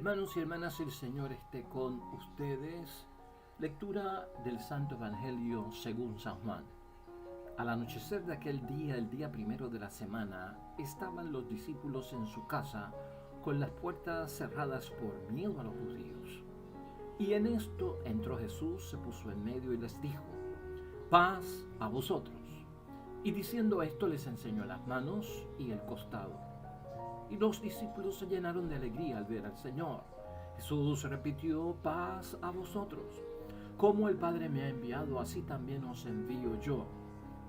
Hermanos y hermanas, el Señor esté con ustedes. Lectura del Santo Evangelio según San Juan. Al anochecer de aquel día, el día primero de la semana, estaban los discípulos en su casa con las puertas cerradas por miedo a los judíos. Y en esto entró Jesús, se puso en medio y les dijo: paz a vosotros. Y diciendo esto les enseñó las manos y el costado. Y los discípulos se llenaron de alegría al ver al Señor. Jesús repitió: paz a vosotros. Como el Padre me ha enviado, así también os envío yo.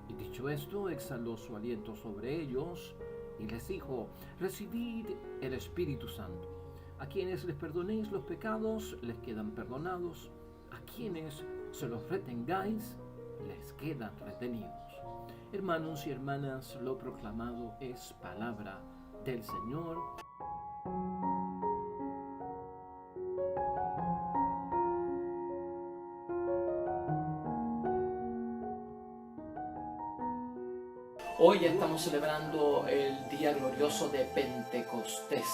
Y dicho esto, exhaló su aliento sobre ellos y les dijo: recibid el Espíritu Santo. A quienes les perdonéis los pecados, les quedan perdonados. A quienes se los retengáis, les quedan retenidos. Hermanos y hermanas, lo proclamado es palabra del Señor. Hoy estamos celebrando el día glorioso de Pentecostés.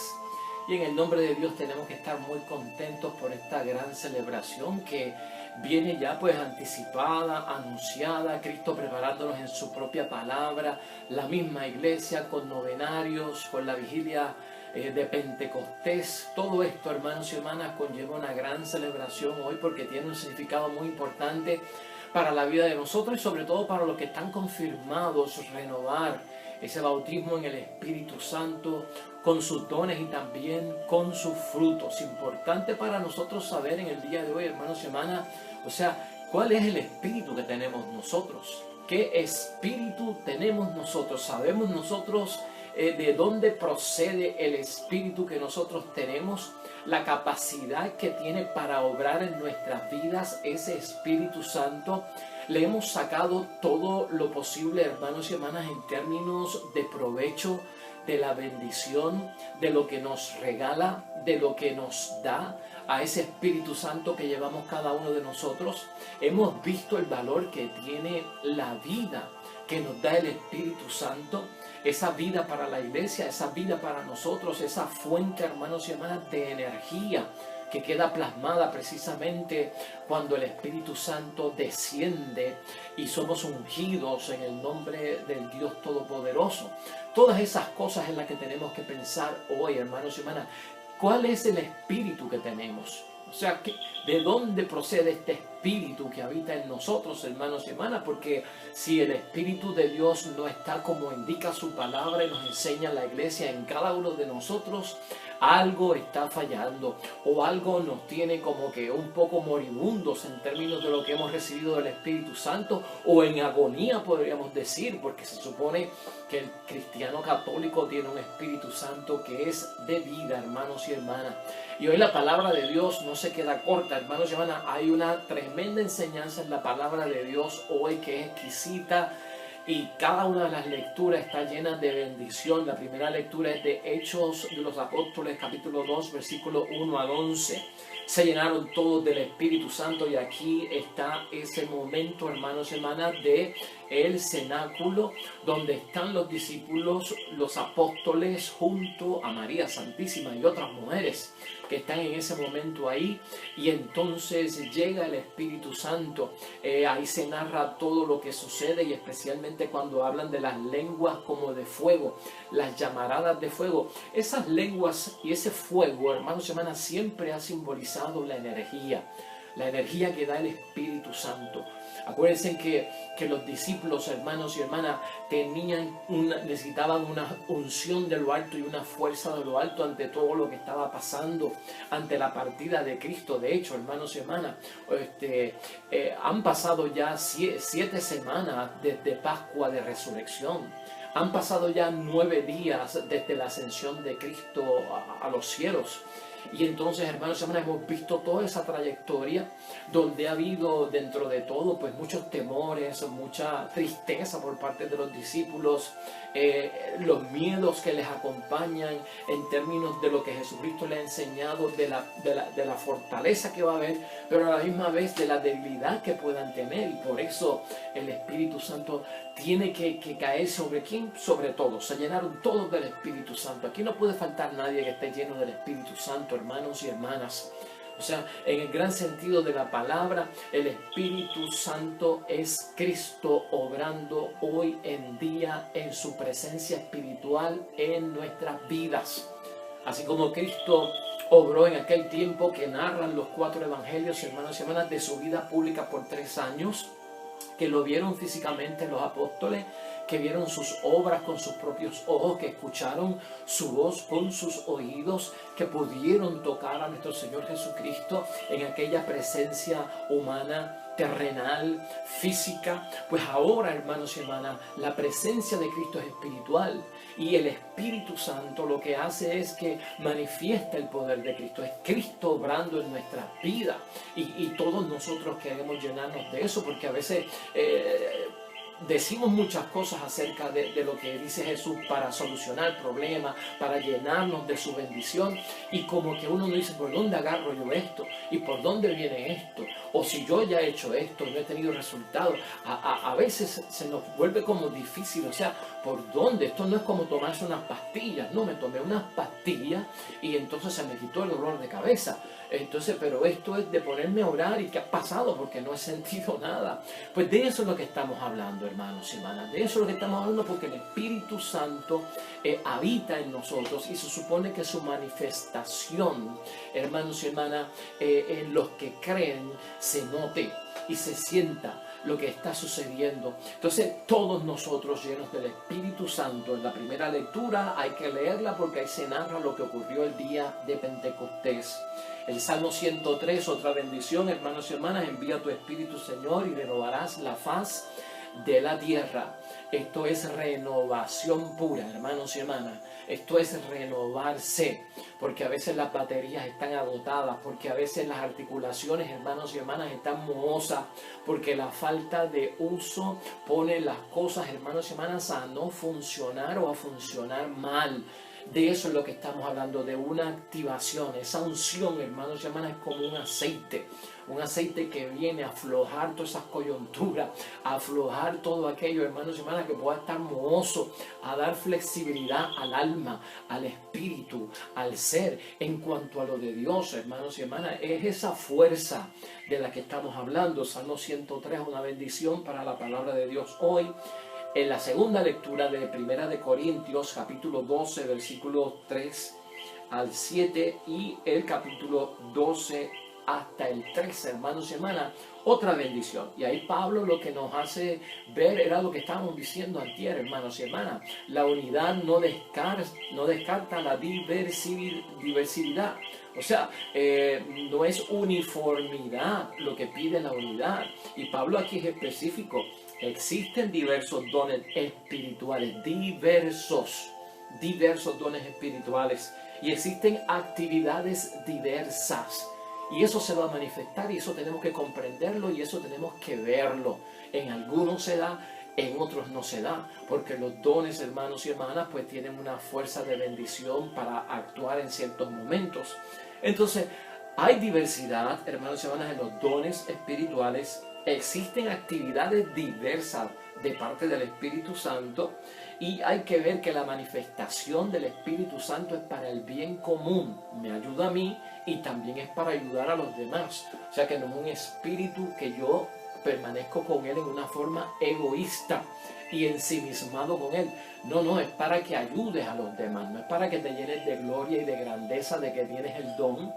Y en el nombre de Dios tenemos que estar muy contentos por esta gran celebración que viene ya pues anticipada, anunciada, Cristo preparándonos en su propia palabra, la misma iglesia con novenarios, con la vigilia de Pentecostés. Todo esto, hermanos y hermanas, conlleva una gran celebración hoy porque tiene un significado muy importante para la vida de nosotros y sobre todo para los que están confirmados, renovar ese bautismo en el Espíritu Santo con sus dones y también con sus frutos. Importante para nosotros saber en el día de hoy, hermanos y hermanas, cuál es el espíritu que tenemos nosotros. ¿Qué espíritu tenemos nosotros? ¿Sabemos nosotros de dónde procede el espíritu que nosotros tenemos? La capacidad que tiene para obrar en nuestras vidas ese Espíritu Santo. Le hemos sacado todo lo posible, hermanos y hermanas, en términos de provecho, de la bendición, de lo que nos regala, de lo que nos da a ese Espíritu Santo que llevamos cada uno de nosotros. Hemos visto el valor que tiene la vida que nos da el Espíritu Santo, esa vida para la iglesia, esa vida para nosotros, esa fuente, hermanos y hermanas, de energía que queda plasmada precisamente cuando el Espíritu Santo desciende y somos ungidos en el nombre del Dios Todopoderoso. Todas esas cosas en las que tenemos que pensar hoy, hermanos y hermanas. ¿Cuál es el espíritu que tenemos? ¿De dónde procede este espíritu que habita en nosotros, hermanos y hermanas? Porque si el Espíritu de Dios no está como indica su palabra y nos enseña la iglesia en cada uno de nosotros, algo está fallando o algo nos tiene como que un poco moribundos en términos de lo que hemos recibido del Espíritu Santo, o en agonía podríamos decir, porque se supone que el cristiano católico tiene un Espíritu Santo que es de vida, hermanos y hermanas. Y hoy la palabra de Dios no se queda corta, hermanos y hermanas. Hay una tremenda enseñanza en la palabra de Dios hoy que es exquisita. Y cada una de las lecturas está llena de bendición. La primera lectura es de Hechos de los Apóstoles, capítulo 2, versículo 1 al 11. Se llenaron todos del Espíritu Santo y aquí está ese momento, hermanos y hermanas, de el cenáculo, donde están los discípulos, los apóstoles, junto a María Santísima y otras mujeres que están en ese momento ahí, y entonces llega el Espíritu Santo. Ahí se narra todo lo que sucede, y especialmente cuando hablan de las lenguas como de fuego, las llamaradas de fuego. Esas lenguas y ese fuego, hermanos y hermanas, siempre ha simbolizado la energía que da el Espíritu Santo. Acuérdense que los discípulos, hermanos y hermanas, necesitaban una unción de lo alto y una fuerza de lo alto ante todo lo que estaba pasando, ante la partida de Cristo. De hecho, hermanos y hermanas, han pasado ya 7 semanas desde Pascua de Resurrección. Han pasado ya 9 días desde la ascensión de Cristo a los cielos. Y entonces, hermanos y hermanas, hemos visto toda esa trayectoria donde ha habido dentro de todo pues muchos temores, mucha tristeza por parte de los discípulos, los miedos que les acompañan en términos de lo que Jesucristo les ha enseñado, de la fortaleza que va a haber, pero a la misma vez de la debilidad que puedan tener. Y por eso el Espíritu Santo tiene que caer sobre ¿quién? Sobre todos. Se llenaron todos del Espíritu Santo. Aquí no puede faltar nadie que esté lleno del Espíritu Santo. esto, hermanos y hermanas. O sea, en el gran sentido de la palabra, el Espíritu Santo es Cristo obrando hoy en día en su presencia espiritual en nuestras vidas. Así como Cristo obró en aquel tiempo que narran los 4 evangelios, hermanos y hermanas, de su vida pública por 3 años, que lo vieron físicamente los apóstoles, que vieron sus obras con sus propios ojos, que escucharon su voz con sus oídos, que pudieron tocar a nuestro Señor Jesucristo en aquella presencia humana, terrenal, física. Pues ahora, hermanos y hermanas, la presencia de Cristo es espiritual, y el Espíritu Santo lo que hace es que manifiesta el poder de Cristo. Es Cristo obrando en nuestras vidas, y todos nosotros queremos llenarnos de eso, porque a veces decimos muchas cosas acerca de lo que dice Jesús para solucionar problemas, para llenarnos de su bendición, y como que uno no dice, ¿por dónde agarro yo esto? ¿Y por dónde viene esto? O si yo ya he hecho esto y no he tenido resultados. A veces se nos vuelve como difícil, o sea, ¿por dónde? Esto no es como tomarse unas pastillas. No, me tomé unas pastillas y entonces se me quitó el dolor de cabeza. Entonces, pero esto es de ponerme a orar, ¿y qué ha pasado? Porque no he sentido nada. Pues de eso es lo que estamos hablando, hermanos y hermanas. De eso es lo que estamos hablando, porque el Espíritu Santo habita en nosotros, y se supone que su manifestación, hermanos y hermanas, en los que creen, se note y se sienta lo que está sucediendo. Entonces, todos nosotros llenos del Espíritu Santo, en la primera lectura hay que leerla porque ahí se narra lo que ocurrió el día de Pentecostés. El Salmo 103, otra bendición, hermanos y hermanas: envía tu Espíritu, Señor, y renovarás la faz de la tierra. Esto es renovación pura, hermanos y hermanas. Esto es renovarse, porque a veces las baterías están agotadas, porque a veces las articulaciones, hermanos y hermanas, están mohosas, porque la falta de uso pone las cosas, hermanos y hermanas, a no funcionar o a funcionar mal. De eso es lo que estamos hablando, de una activación. Esa unción, hermanos y hermanas, es como un aceite que viene a aflojar todas esas coyunturas, a aflojar todo aquello, hermanos y hermanas, que pueda estar mohoso, a dar flexibilidad al alma, al espíritu, al ser, en cuanto a lo de Dios, hermanos y hermanas. Es esa fuerza de la que estamos hablando. Salmo 103 es una bendición para la palabra de Dios hoy. En la segunda lectura de Primera de Corintios, capítulo 12, versículos 3 al 7, y el capítulo 12 hasta el 13, hermanos y hermanas, otra bendición. Y ahí Pablo lo que nos hace ver era lo que estábamos diciendo antier, hermanos y hermanas. La unidad no descarta la diversidad. O sea, no es uniformidad lo que pide la unidad. Y Pablo aquí es específico. Existen diversos dones espirituales, diversos dones espirituales, y existen actividades diversas. Y eso se va a manifestar, y eso tenemos que comprenderlo, y eso tenemos que verlo. En algunos se da, en otros no se da, porque los dones, hermanos y hermanas, pues tienen una fuerza de bendición para actuar en ciertos momentos. Entonces, hay diversidad, hermanos y hermanas, en los dones espirituales. Existen actividades diversas de parte del Espíritu Santo, y hay que ver que la manifestación del Espíritu Santo es para el bien común. Me ayuda a mí y también es para ayudar a los demás. O sea, que no es un espíritu que yo permanezco con él en una forma egoísta y ensimismado con él. No, es para que ayudes a los demás. No es para que te llenes de gloria y de grandeza de que tienes el don.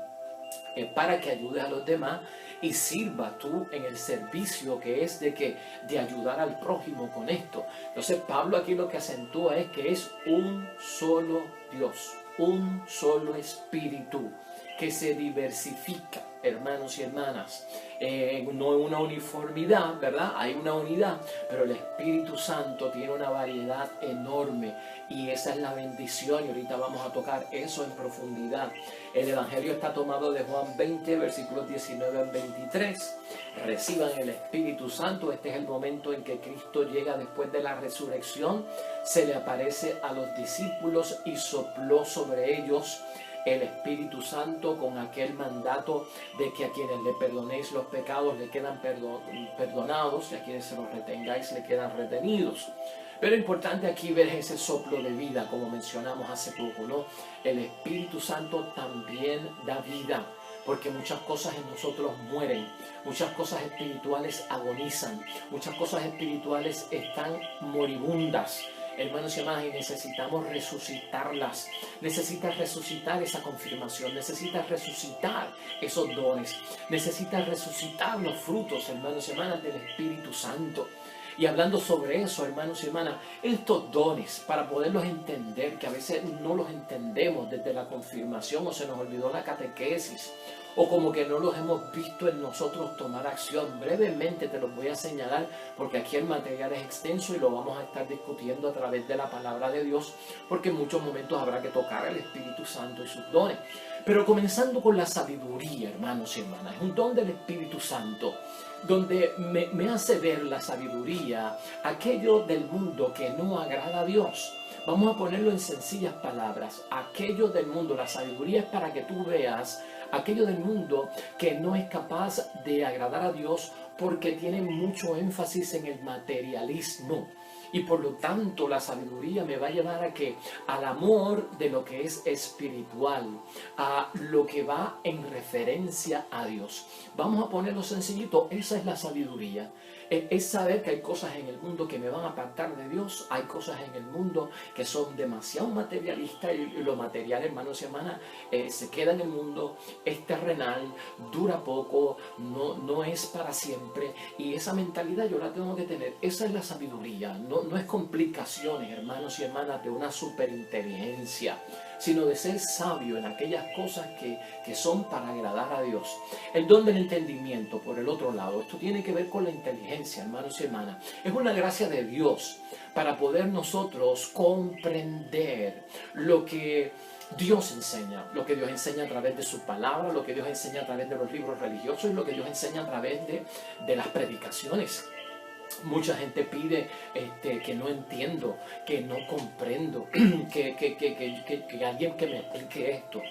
Es para que ayudes a los demás y sirva tú en el servicio que es de ayudar al prójimo con esto. Entonces Pablo aquí lo que acentúa es que es un solo Dios, un solo Espíritu que se diversifica, hermanos y hermanas. No hay una uniformidad, ¿verdad? Hay una unidad, pero el Espíritu Santo tiene una variedad enorme, y esa es la bendición, y ahorita vamos a tocar eso en profundidad. El Evangelio está tomado de Juan 20, versículos 19 al 23. Reciban el Espíritu Santo. Este es el momento en que Cristo llega después de la resurrección. Se le aparece a los discípulos y sopló sobre ellos el Espíritu Santo con aquel mandato de que a quienes le perdonéis los pecados le quedan perdonados, y a quienes se los retengáis le quedan retenidos. Pero importante aquí ver ese soplo de vida, como mencionamos hace poco, ¿no? El Espíritu Santo también da vida, porque muchas cosas en nosotros mueren, muchas cosas espirituales agonizan, muchas cosas espirituales están moribundas. Hermanos y hermanas, y necesitamos resucitarlas. Necesitas resucitar esa confirmación, necesitas resucitar esos dones, necesitas resucitar los frutos, hermanos y hermanas, del Espíritu Santo. Y hablando sobre eso, hermanos y hermanas, estos dones, para poderlos entender, que a veces no los entendemos desde la confirmación o se nos olvidó la catequesis, o como que no los hemos visto en nosotros tomar acción. Brevemente te los voy a señalar porque aquí el material es extenso y lo vamos a estar discutiendo a través de la palabra de Dios, porque en muchos momentos habrá que tocar al Espíritu Santo y sus dones. Pero comenzando con la sabiduría, hermanos y hermanas, es un don del Espíritu Santo donde me hace ver la sabiduría, aquello del mundo que no agrada a Dios. Vamos a ponerlo en sencillas palabras. Aquello del mundo, la sabiduría es para que tú veas aquello del mundo que no es capaz de agradar a Dios porque tiene mucho énfasis en el materialismo. Y por lo tanto la sabiduría me va a llevar a que al amor de lo que es espiritual, a lo que va en referencia a Dios. Vamos a ponerlo sencillito, esa es la sabiduría. Es saber que hay cosas en el mundo que me van a apartar de Dios, hay cosas en el mundo que son demasiado materialistas y lo material, hermanos y hermanas, se queda en el mundo, es terrenal, dura poco, no es para siempre, y esa mentalidad yo la tengo que tener. Esa es la sabiduría, no es complicaciones, hermanos y hermanas, de una superinteligencia, sino de ser sabio en aquellas cosas que son para agradar a Dios. El don del entendimiento, por el otro lado, esto tiene que ver con la inteligencia, hermanos y hermanas. Es una gracia de Dios para poder nosotros comprender lo que Dios enseña, lo que Dios enseña a través de su palabra, lo que Dios enseña a través de los libros religiosos y lo que Dios enseña a través de las predicaciones. Mucha gente pide que no entiendo, que no comprendo, que alguien que me explique esto.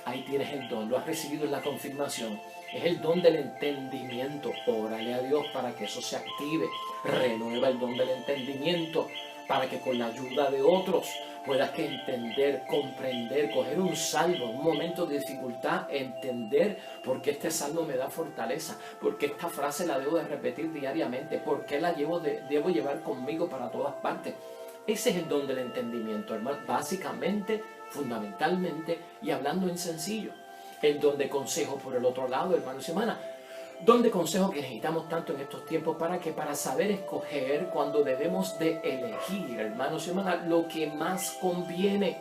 Ahí tienes el don, lo has recibido en la confirmación. Es el don del entendimiento. Órale a Dios para que eso se active. Renueva el don del entendimiento para que con la ayuda de otros puedas que entender, comprender, coger un salmo, un momento de dificultad, entender por qué este salmo me da fortaleza, por qué esta frase la debo de repetir diariamente, por qué la debo llevar conmigo para todas partes. Ese es el don del entendimiento, hermano, básicamente, fundamentalmente y hablando en sencillo. El don de consejo por el otro lado, hermanos y hermanas. Don de consejo que necesitamos tanto en estos tiempos para saber escoger cuando debemos de elegir, hermanos y hermanas, lo que más conviene.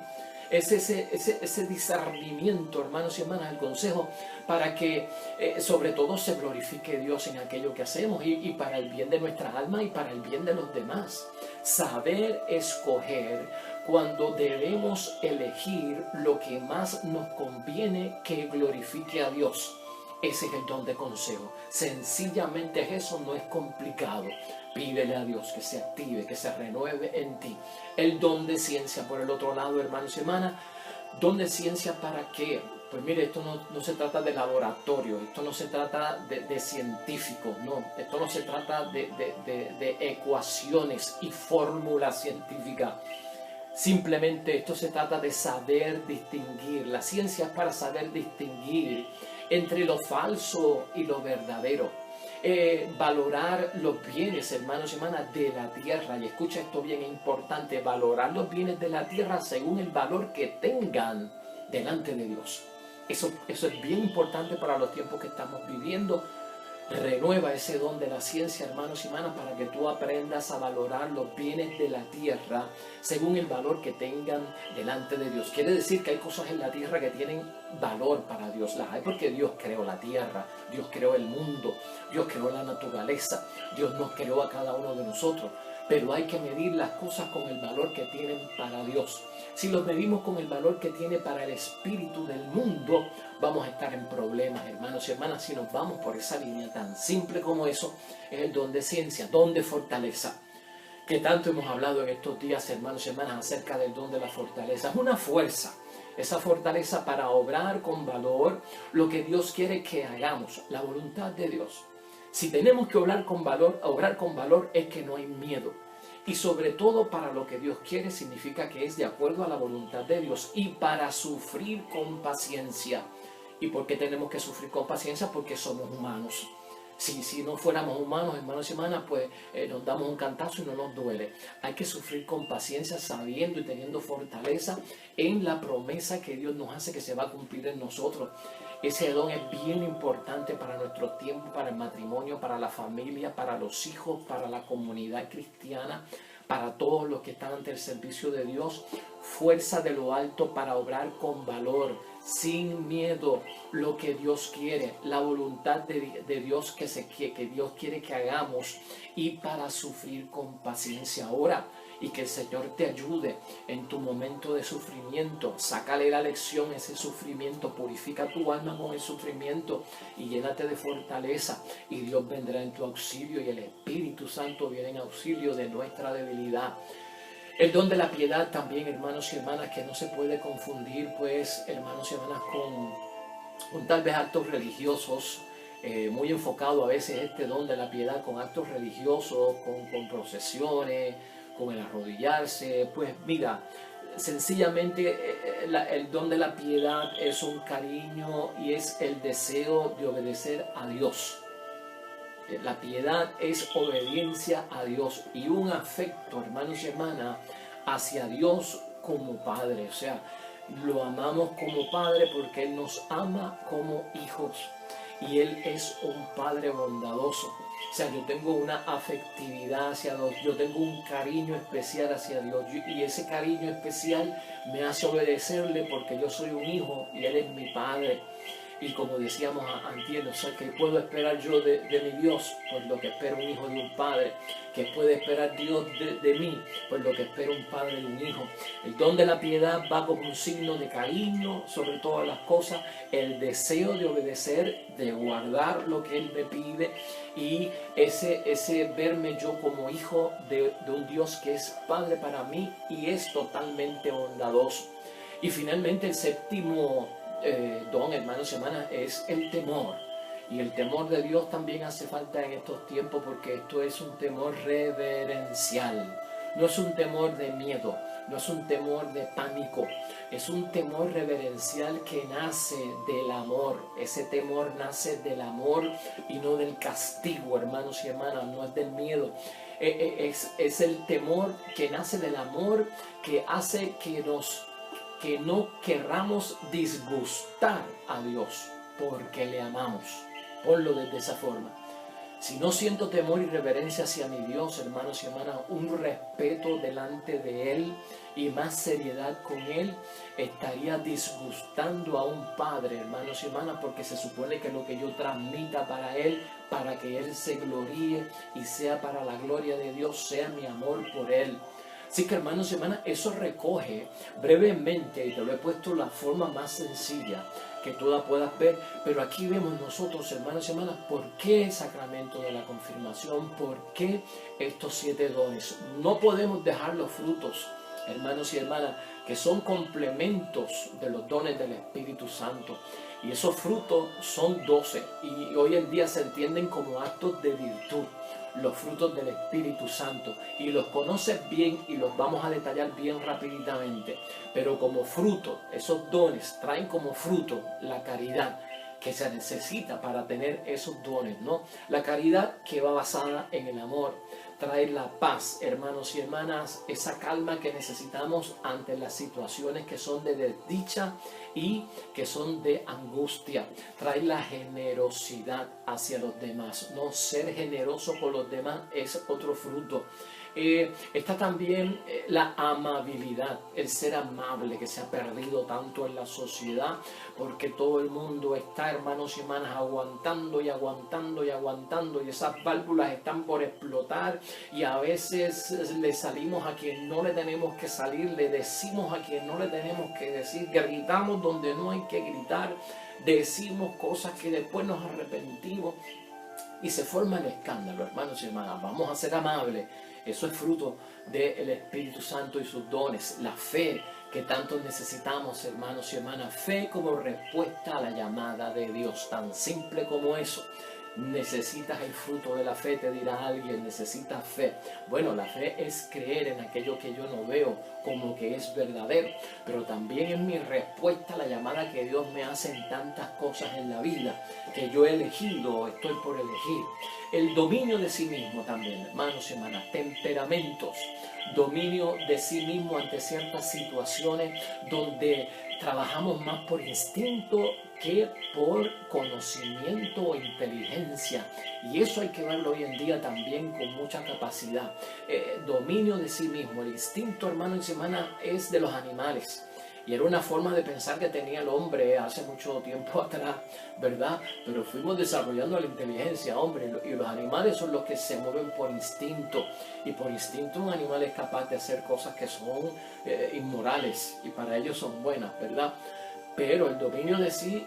Es ese discernimiento, hermanos y hermanas, el consejo para que sobre todo se glorifique Dios en aquello que hacemos y para el bien de nuestra alma y para el bien de los demás. Saber escoger cuando debemos elegir lo que más nos conviene que glorifique a Dios. Ese es el don de consejo. Sencillamente eso, no es complicado. Pídele a Dios que se active, que se renueve en ti. El don de ciencia por el otro lado, hermanos y hermanas. ¿Don de ciencia para qué? Pues mire, esto no se trata de laboratorio, esto no se trata de científicos, no. Esto no se trata de ecuaciones y fórmulas científicas. Simplemente esto se trata de saber distinguir. La ciencia es para saber distinguir entre lo falso y lo verdadero. Valorar los bienes, hermanos y hermanas, de la tierra. Y escucha esto bien, es importante. Valorar los bienes de la tierra según el valor que tengan delante de Dios. Eso es bien importante para los tiempos que estamos viviendo. Renueva ese don de la ciencia, hermanos y hermanas, para que tú aprendas a valorar los bienes de la tierra según el valor que tengan delante de Dios. Quiere decir que hay cosas en la tierra que tienen valor para Dios. Las hay porque Dios creó la tierra, Dios creó el mundo, Dios creó la naturaleza, Dios nos creó a cada uno de nosotros. Pero hay que medir las cosas con el valor que tienen para Dios. Si los medimos con el valor que tiene para el espíritu del mundo, vamos a estar en problemas, hermanos y hermanas. Si nos vamos por esa línea tan simple como eso, es el don de ciencia, don de fortaleza. Que tanto hemos hablado en estos días, hermanos y hermanas, acerca del don de la fortaleza. Es una fuerza, esa fortaleza para obrar con valor lo que Dios quiere que hagamos, la voluntad de Dios. Si tenemos que obrar con valor es que no hay miedo. Y sobre todo para lo que Dios quiere significa que es de acuerdo a la voluntad de Dios y para sufrir con paciencia. ¿Y por qué tenemos que sufrir con paciencia? Porque somos humanos. Si no fuéramos humanos, hermanos y hermanas, pues nos damos un cantazo y no nos duele. Hay que sufrir con paciencia, sabiendo y teniendo fortaleza en la promesa que Dios nos hace que se va a cumplir en nosotros. Ese don es bien importante para nuestro tiempo, para el matrimonio, para la familia, para los hijos, para la comunidad cristiana, para todos los que están ante el servicio de Dios. Fuerza de lo alto para obrar con valor, sin miedo, lo que Dios quiere, la voluntad de Dios que Dios quiere que hagamos, y para sufrir con paciencia ahora. Y que el Señor te ayude en tu momento de sufrimiento. Sácale la lección a ese sufrimiento, purifica tu alma con el sufrimiento y llénate de fortaleza, y Dios vendrá en tu auxilio, y el Espíritu Santo viene en auxilio de nuestra debilidad. El don de la piedad también, hermanos y hermanas, que no se puede confundir, pues, hermanos y hermanas, con tal vez actos religiosos. Muy enfocado a veces este don de la piedad con actos religiosos, con procesiones, con el arrodillarse. Pues mira, sencillamente el don de la piedad es un cariño y es el deseo de obedecer a Dios. La piedad es obediencia a Dios y un afecto, hermanos y hermanas, hacia Dios como Padre. O sea, lo amamos como Padre porque Él nos ama como hijos. Y Él es un Padre bondadoso. O sea, yo tengo una afectividad hacia Dios, yo tengo un cariño especial hacia Dios, y ese cariño especial me hace obedecerle porque yo soy un hijo y Él es mi Padre. Y como decíamos antes, o sea, ¿qué puedo esperar yo de mi Dios? Pues lo que espera un hijo de un padre. ¿Qué puede esperar Dios de mí? Pues lo que espera un padre de un hijo. El don de la piedad va como un signo de cariño sobre todas las cosas, el deseo de obedecer, de guardar lo que Él me pide, y ese verme yo como hijo de un Dios que es Padre para mí y es totalmente bondadoso. Y finalmente el séptimo don, hermanos y hermanas, es el temor. Y el temor de Dios también hace falta en estos tiempos, porque esto es un temor reverencial. No es un temor de miedo, no es un temor de pánico, es un temor reverencial que nace del amor. Ese temor nace del amor y no del castigo, hermanos y hermanas, no es del miedo. Es el temor que nace del amor, que hace que no querramos disgustar a Dios porque le amamos. Ponlo desde esa forma. Si no siento temor y reverencia hacia mi Dios, hermanos y hermanas, un respeto delante de Él y más seriedad con Él, estaría disgustando a un padre, hermanos y hermanas, porque se supone que lo que yo transmita para Él, para que Él se gloríe y sea para la gloria de Dios, sea mi amor por Él. Así que, hermanos y hermanas, eso recoge brevemente, y te lo he puesto la forma más sencilla que tú la puedas ver, pero aquí vemos nosotros, hermanos y hermanas, por qué el sacramento de la confirmación, por qué estos 7 dones. No podemos dejar los frutos, hermanos y hermanas, que son complementos de los dones del Espíritu Santo. Y esos frutos son 12, y hoy en día se entienden como actos de virtud, los frutos del Espíritu Santo, y los conoces bien y los vamos a detallar bien rapiditamente. Pero como fruto, esos dones traen como fruto la caridad que se necesita para tener esos dones, ¿no? La caridad que va basada en el amor, trae la paz, hermanos y hermanas, esa calma que necesitamos ante las situaciones que son de desdicha y que son de angustia. Trae la generosidad hacia los demás, no ser generoso con los demás es otro fruto. Está también la amabilidad, el ser amable, que se ha perdido tanto en la sociedad, porque todo el mundo está, hermanos y hermanas, aguantando y aguantando y aguantando, y esas válvulas están por explotar, y a veces le salimos a quien no le tenemos que salir, le decimos a quien no le tenemos que decir, gritamos donde no hay que gritar, decimos cosas que después nos arrepentimos y se forma el escándalo, hermanos y hermanas. Vamos a ser amables. Eso es fruto del Espíritu Santo y sus dones. La fe que tanto necesitamos, hermanos y hermanas. Fe como respuesta a la llamada de Dios. Tan simple como eso. Necesitas el fruto de la fe, te dirá alguien, necesitas fe. Bueno, la fe es creer en aquello que yo no veo como que es verdadero, pero también es mi respuesta a la llamada que Dios me hace en tantas cosas en la vida, que yo he elegido o estoy por elegir. El dominio de sí mismo también, hermanos y hermanas, temperamentos, dominio de sí mismo ante ciertas situaciones donde trabajamos más por instinto que por conocimiento o inteligencia. Y eso hay que verlo hoy en día también con mucha capacidad. Dominio de sí mismo. El instinto, hermano y hermana, es de los animales. Y era una forma de pensar que tenía el hombre hace mucho tiempo atrás, ¿verdad? Pero fuimos desarrollando la inteligencia, hombre, y los animales son los que se mueven por instinto. Y por instinto un animal es capaz de hacer cosas que son inmorales y para ellos son buenas, ¿verdad? Pero el dominio de sí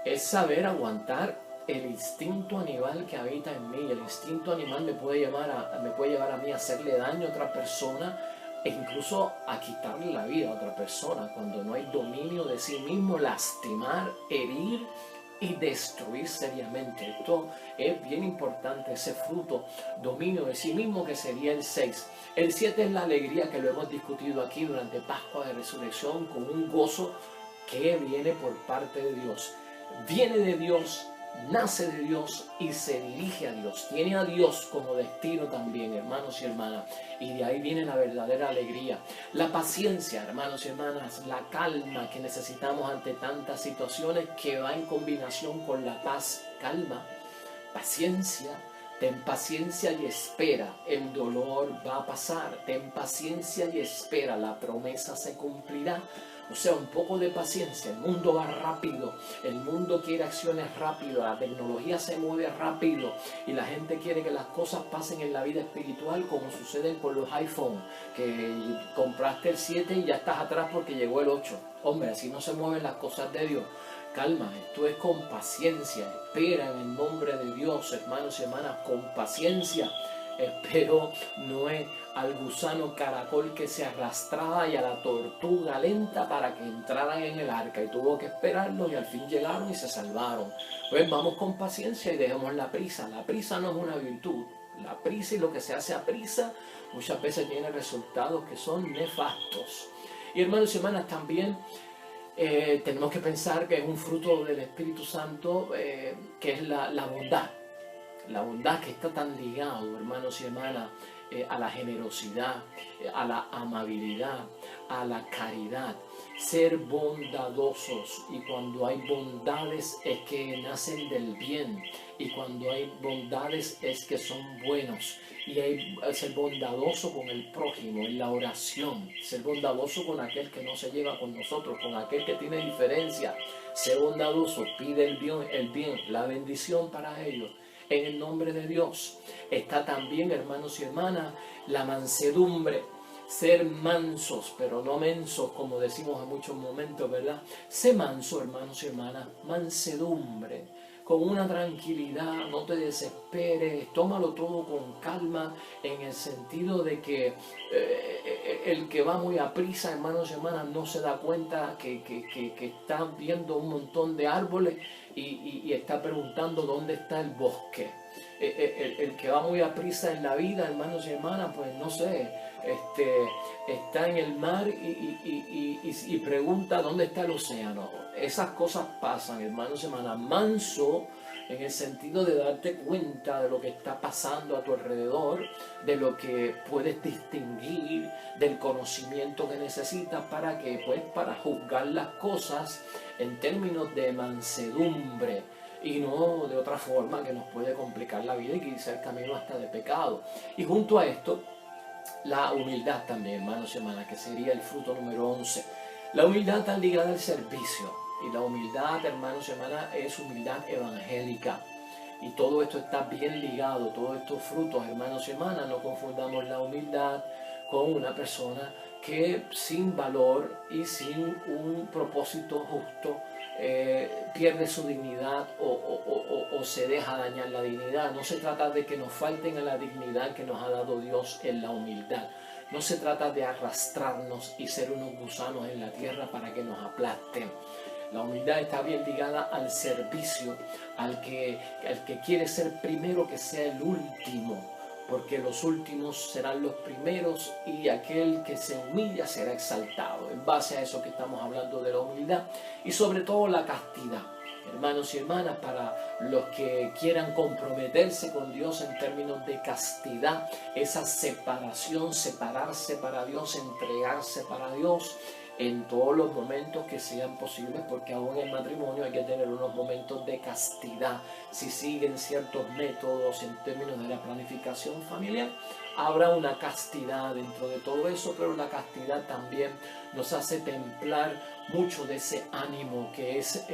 es saber aguantar el instinto animal que habita en mí. El instinto animal me puede llevar a mí a hacerle daño a otra persona e incluso a quitarle la vida a otra persona. Cuando no hay dominio de sí mismo, lastimar, herir y destruir seriamente. Esto es bien importante, ese fruto, dominio de sí mismo, que sería el 6. El 7 es la alegría, que lo hemos discutido aquí durante Pascua de Resurrección, con un gozo que viene por parte de Dios. Viene de Dios, nace de Dios y se dirige a Dios. Tiene a Dios como destino también, hermanos y hermanas. Y de ahí viene la verdadera alegría. La paciencia, hermanos y hermanas, la calma que necesitamos ante tantas situaciones, que va en combinación con la paz. Calma, paciencia. Ten paciencia y espera, el dolor va a pasar. Ten paciencia y espera, la promesa se cumplirá. O sea, un poco de paciencia. El mundo va rápido, el mundo quiere acciones rápidas, la tecnología se mueve rápido y la gente quiere que las cosas pasen en la vida espiritual como suceden con los iPhone, que compraste el 7 y ya estás atrás porque llegó el 8. Hombre, así no se mueven las cosas de Dios. Calma, esto es con paciencia. Espera en el nombre de Dios, hermanos y hermanas, con paciencia. Espero Noé al gusano caracol que se arrastraba y a la tortuga lenta para que entraran en el arca, y tuvo que esperarlo y al fin llegaron y se salvaron. Pues vamos con paciencia y dejemos la prisa. La prisa no es una virtud. La prisa y lo que se hace a prisa muchas veces tiene resultados que son nefastos. Y hermanos y hermanas, también tenemos que pensar que es un fruto del Espíritu Santo, que es la bondad. La bondad, que está tan ligado, hermanos y hermanas, a la generosidad, a la amabilidad, a la caridad. Ser bondadosos, y cuando hay bondades es que nacen del bien, y cuando hay bondades es que son buenos. Y hay ser bondadoso con el prójimo en la oración, ser bondadoso con aquel que no se lleva con nosotros, con aquel que tiene diferencia. Ser bondadoso, pide el bien, la bendición para ellos. En el nombre de Dios. Está también, hermanos y hermanas, la mansedumbre. Ser mansos, pero no mensos, como decimos en muchos momentos, ¿verdad? Sé manso, hermanos y hermanas. Mansedumbre, con una tranquilidad, no te desesperes, tómalo todo con calma, en el sentido de que el que va muy a prisa, hermanos y hermanas, no se da cuenta que está viendo un montón de árboles y está preguntando dónde está el bosque. El que va muy a prisa en la vida, hermanos y hermanas, pues no sé, está en el mar y pregunta dónde está el océano. Esas cosas pasan, hermanos y hermanas. Manso en el sentido de darte cuenta de lo que está pasando a tu alrededor, de lo que puedes distinguir, del conocimiento que necesitas para que, pues, para juzgar las cosas en términos de mansedumbre, y no de otra forma que nos puede complicar la vida y quizá el camino hasta de pecado. Y junto a esto, la humildad también, hermanos y hermanas, que sería el fruto número 11. La humildad está ligada al servicio, y la humildad, hermanos y hermanas, es humildad evangélica. Y todo esto está bien ligado, todos estos frutos, hermanos y hermanas. No confundamos la humildad con una persona que sin valor y sin un propósito justo pierde su dignidad o se deja dañar la dignidad. No se trata de que nos falten a la dignidad que nos ha dado Dios en la humildad. No se trata de arrastrarnos y ser unos gusanos en la tierra para que nos aplasten. La humildad está bien ligada al servicio, al que quiere ser primero que sea el último, porque los últimos serán los primeros y aquel que se humilla será exaltado. En base a eso que estamos hablando de la humildad y sobre todo la castidad. Hermanos y hermanas, para los que quieran comprometerse con Dios en términos de castidad, esa separación, separarse para Dios, entregarse para Dios en todos los momentos que sean posibles, porque aún en matrimonio hay que tener unos momentos de castidad. Si siguen ciertos métodos en términos de la planificación familiar, habrá una castidad dentro de todo eso, pero la castidad también nos hace templar mucho de ese ánimo que es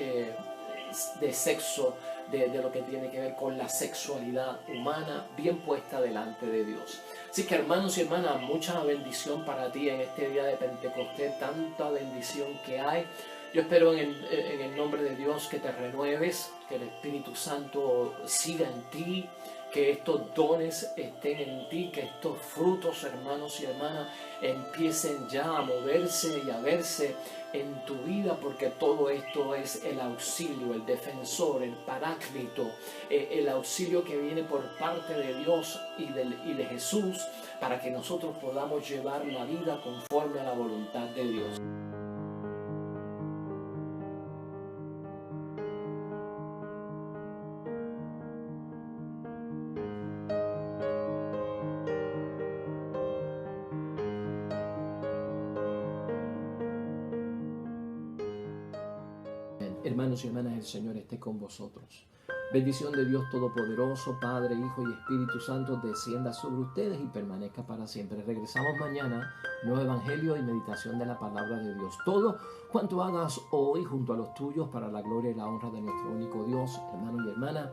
de sexo, de lo que tiene que ver con la sexualidad humana bien puesta delante de Dios. Así que hermanos y hermanas, mucha bendición para ti en este día de Pentecostés, tanta bendición que hay. Yo espero en el nombre de Dios que te renueves, que el Espíritu Santo siga en ti, que estos dones estén en ti, que estos frutos, hermanos y hermanas, empiecen ya a moverse y a verse en tu vida, porque todo esto es el auxilio, el defensor, el paráclito, el auxilio que viene por parte de Dios y de Jesús, para que nosotros podamos llevar la vida conforme a la voluntad de Dios. Hermanos y hermanas, el Señor esté con vosotros. Bendición de Dios Todopoderoso, Padre, Hijo y Espíritu Santo, descienda sobre ustedes y permanezca para siempre. Regresamos mañana, nuevo Evangelio y meditación de la palabra de Dios. Todo cuanto hagas hoy junto a los tuyos para la gloria y la honra de nuestro único Dios, hermano y hermana,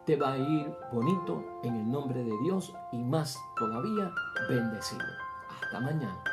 te va a ir bonito en el nombre de Dios y más todavía bendecido. Hasta mañana.